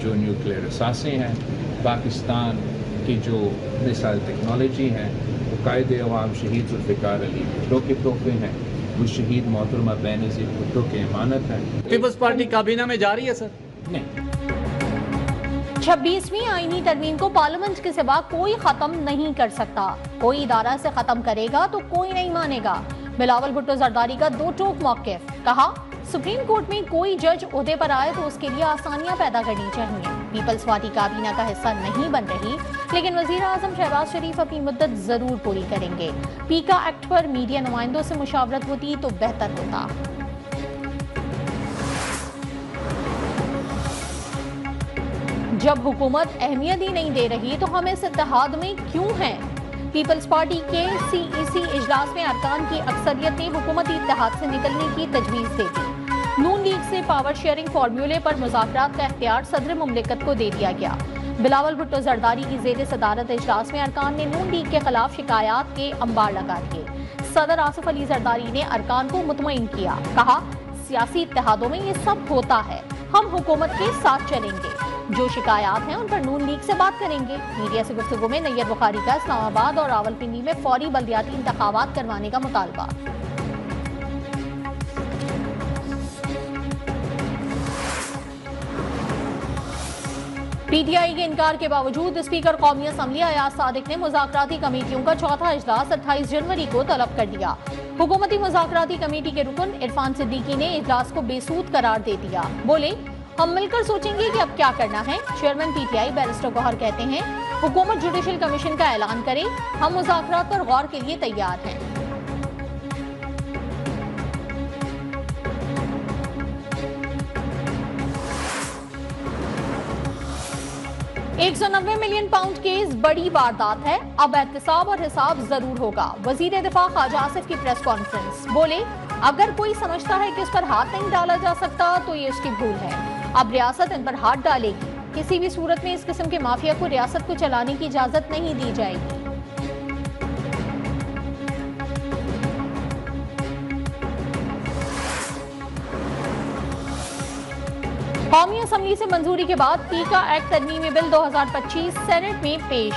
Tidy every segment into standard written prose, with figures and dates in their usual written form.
जो न्यूक्लियर असासे हैं, पाकिस्तान की जो मिसाइल टेक्नोलॉजी है, वो कायदे अवाम शहीद जुल्फ़िकार अली भुट्टो के तोहफे हैं, वो शहीद मोहतरमा बेनज़ीर भुट्टो की अमानत है। पीपल्स पार्टी काबीना में जा रही है सर? नहीं। 26वीं आईनी तरमीम को पार्लियामेंट के सिवा कोई खत्म नहीं कर सकता। कोई इदारा से खत्म करेगा तो कोई नहीं मानेगा। बिलावल भुट्टो जरदारी का दो टोक मौक़िफ़। कहा, सुप्रीम कोर्ट में कोई जज ओहदे पर आए तो उसके लिए आसानियां पैदा करनी चाहिए। पीपल्स पार्टी काबीना का हिस्सा नहीं बन रही, लेकिन वजीर आजम शहबाज शरीफ अपनी मुद्दत जरूर पूरी करेंगे। पीका एक्ट पर मीडिया नुमाइंदों से मुशावरत होती तो बेहतर होता। जब हुकूमत अहमियत ही नहीं दे रही तो हम इस इत्तेहाद में क्यों हैं? पीपल्स पार्टी के CEC इजलास में अरकान की अक्सरियत ने हुकूमती इत्तेहाद से निकलने की तजवीज़ दे दी। नून लीग से पावर शेयरिंग फार्मूले पर मुज़ाकरात का इख्तियार सदर मुमलिकत को दे दिया गया। बिलावल भुट्टो जरदारी की ज़ेर सदारत इजलास में अरकान ने नून लीग के खिलाफ शिकायत के अंबार लगा दिए। सदर आसिफ अली जरदारी ने अरकान को मुतमईन किया। कहा, सियासी इत्तेहादों में ये सब होता है, हम हुकूमत के साथ चलेंगे। जो शिकायत हैं उन पर नून लीग से बात करेंगे। मीडिया से गुफ्तगू में नैयर बुखारी का इस्लामाबाद और रावलपिंडी में फौरी बल्दियाती इंतखाबात करवाने का मुतालबा। PTI के इनकार के बावजूद स्पीकर कौमी असम्बली अयाज सादिक ने मुज़ाकराती कमेटियों का चौथा इजलास 28 जनवरी को तलब कर दिया। हुकूमती मुज़ाकराती कमेटी के रुकन इरफान सिद्दीकी ने इजलास को बेसूद करार दे दिया। बोले, हम मिलकर सोचेंगे कि अब क्या करना है। चेयरमैन PTI बैरिस्टर गौहर कहते हैं, हुकूमत जुडिशल कमीशन का ऐलान करे, हम मुज़ाकरात पर गौर के लिए तैयार हैं। 190 मिलियन पाउंड केस बड़ी वारदात है, अब एहतसाब और हिसाब जरूर होगा। वजीर दिफा ख्वाजा आसिफ की प्रेस कॉन्फ्रेंस। बोले, अगर कोई समझता है कि उस पर हाथ नहीं डाला जा सकता तो ये उसकी भूल है। अब रियासत इन पर हाथ डालेगी। किसी भी सूरत में इस किस्म के माफिया को रियासत को चलाने की इजाजत नहीं दी जाएगी। कौमी असम्बली से मंजूरी के बाद पीका एक्ट तरमीमी बिल 2025 सेनेट में पेश।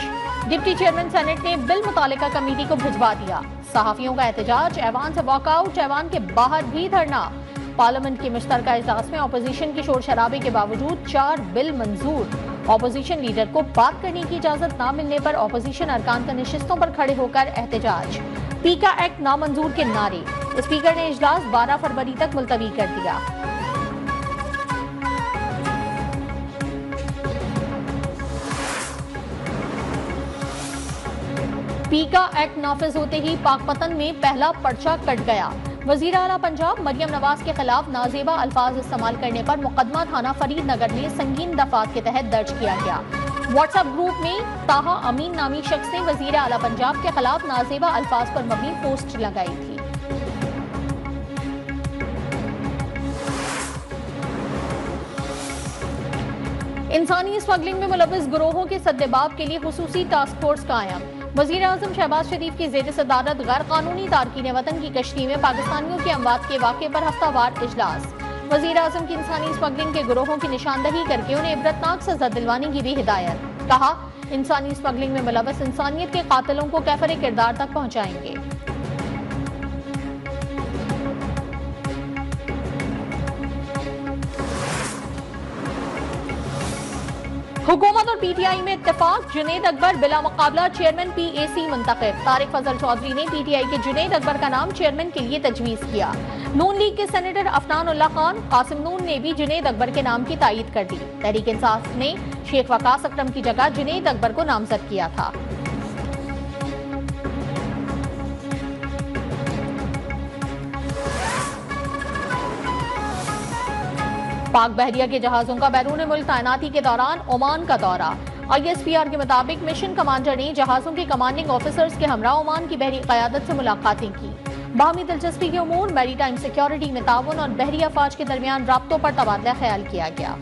डिप्टी चेयरमैन सेनेट ने बिल मुतालिका कमेटी को भिजवा दिया। सहाफियों का एहतजाज, ऐवान से वॉकआउट, ऐवान के बाहर भी धरना। पार्लियामेंट के मुश्तरका इजलास में अपोजिशन के शोर शराबे के बावजूद 4 बिल मंजूर। अपोजिशन लीडर को बात करने की इजाजत न मिलने पर अपोजिशन अरकान का नशिस्तों पर खड़े होकर एहतजाज। पीका एक्ट नामंजूर के नारे। स्पीकर ने इजलास 12 फरवरी तक मुलतवी कर दिया। पीका एक्ट नाफिज होते ही पाकपतन में पहला पर्चा कट गया। वजीर आला पंजाब मरियम नवाज के खिलाफ नाजेबा अल्फाज इस्तेमाल करने पर मुकदमा थाना फरीद नगर में संगीन दफात के तहत दर्ज किया गया। व्हाट्सएप ग्रुप में ताहा अमीन नामी शख्स ने वजीर आला पंजाब के खिलाफ नाजेबा अल्फाज पर मबनी पोस्ट लगाई थी। इंसानी स्मगलिंग में मुलव्विस गिरोहों के सद्देबाब के लिए खुसूसी टास्क फोर्स कायम। वजीर आजम शहबाज शरीफ की जेर सदारत गैर कानूनी तारकीन वतन की कश्ती में पाकिस्तानियों की अमवात के वाक़े पर हफ्तावार इजलास। वजीर आजम की इंसानी स्मगलिंग के गिरोहों की निशानदही करके उन्हें इबरतनाक सजा दिलवाने की भी हिदायत। कहा, इंसानी स्मगलिंग में मुलव्विस इंसानियत के कातिलों को कैफरे किरदार तक पहुँचाएंगे। हुकूमत और PTI में इत्तेफाक। जुनैद अकबर बिला मुकाबला चेयरमैन PAC मुंतखब। तारिक फजल चौधरी ने PTI के जुनैद अकबर का नाम चेयरमैन के लिए तजवीज़ किया। नून लीग के सेनेटर अफनान उल्लाह खान, कासिम नून ने भी जुनैद अकबर के नाम की तायीद कर दी। तहरीक इंसाफ ने शेख वकास अकरम की जगह जुनैद अकबर को नामजद किया था। पाक बहरिया के जहाजों का बैरून मुल्क तैनाती के दौरान ओमान का दौरा। ISPR के मुताबिक मिशन कमांडर ने जहाजों के कमांडिंग ऑफिसर्स के हमरा ओमान की बहरी क़यादत से मुलाकातें की। बाहमी दिलचस्पी के उमूर, मैरी टाइम सिक्योरिटी में ताउन और बहरी अफवाज के दरमियान राब्तों पर तबादला ख्याल किया गया।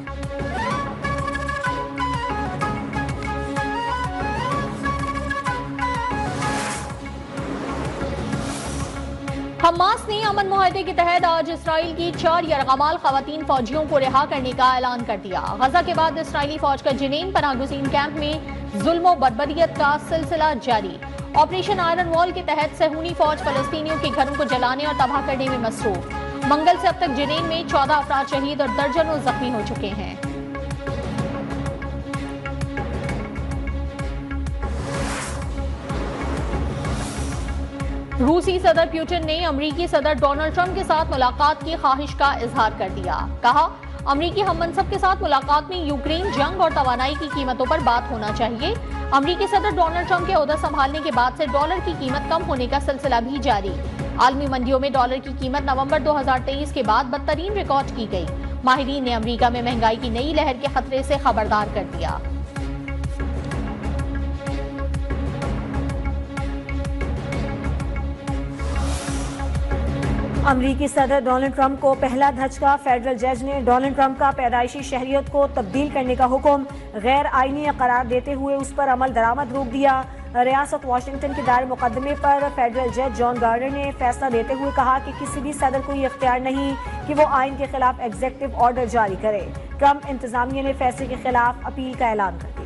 हमास ने अमन मुआहदे के तहत आज इसराइल की 4 यरगमाल खवातीन फौजियों को रिहा करने का ऐलान कर दिया। गजा के बाद इसराइली फौज का जिनीन पनाहगुज़ीन कैंप में जुल्म बर्बरियत का सिलसिला जारी। ऑपरेशन आयरन वॉल के तहत सहूनी फौज फलस्तीनियों के घरों को जलाने और तबाह करने में मसरूफ। मंगल से अब तक जिनीन में 14 अफराद शहीद और दर्जनों जख्मी हो चुके हैं। रूसी सदर पुतिन ने अमरीकी सदर डोनाल्ड ट्रंप के साथ मुलाकात की ख्वाहिश का इजहार कर दिया। कहा, अमरीकी हममनसब के साथ मुलाकात में यूक्रेन जंग और तवानाई की कीमतों पर बात होना चाहिए। अमरीकी सदर डोनाल्ड ट्रंप के ओहदा संभालने के बाद से डॉलर की कीमत कम होने का सिलसिला भी जारी। आलमी मंडियों में डॉलर की कीमत नवंबर 2023 के बाद बदतरीन रिकॉर्ड की गई। माहिरीन ने अमरीका में महंगाई की नई लहर के खतरे से खबरदार कर दिया। अमरीकी सदर डोनाल्ड ट्रंप को पहला धचका। फेडरल जज ने डोनाल्ड ट्रंप का पैदाइशी शहरियत को तब्दील करने का हुक्म गैर आईनी करार देते हुए उस पर अमल दरामद रोक दिया। रियासत वाशिंगटन के दायर मुकदमे पर फेडरल जज जॉन गार्डर ने फैसला देते हुए कहा कि किसी भी सदर को ये इख्तियार नहीं कि वो आइन के खिलाफ एग्जीक्यूटिव ऑर्डर जारी करे। ट्रंप इंतजामिया ने फैसले के खिलाफ अपील का ऐलान कर दिया।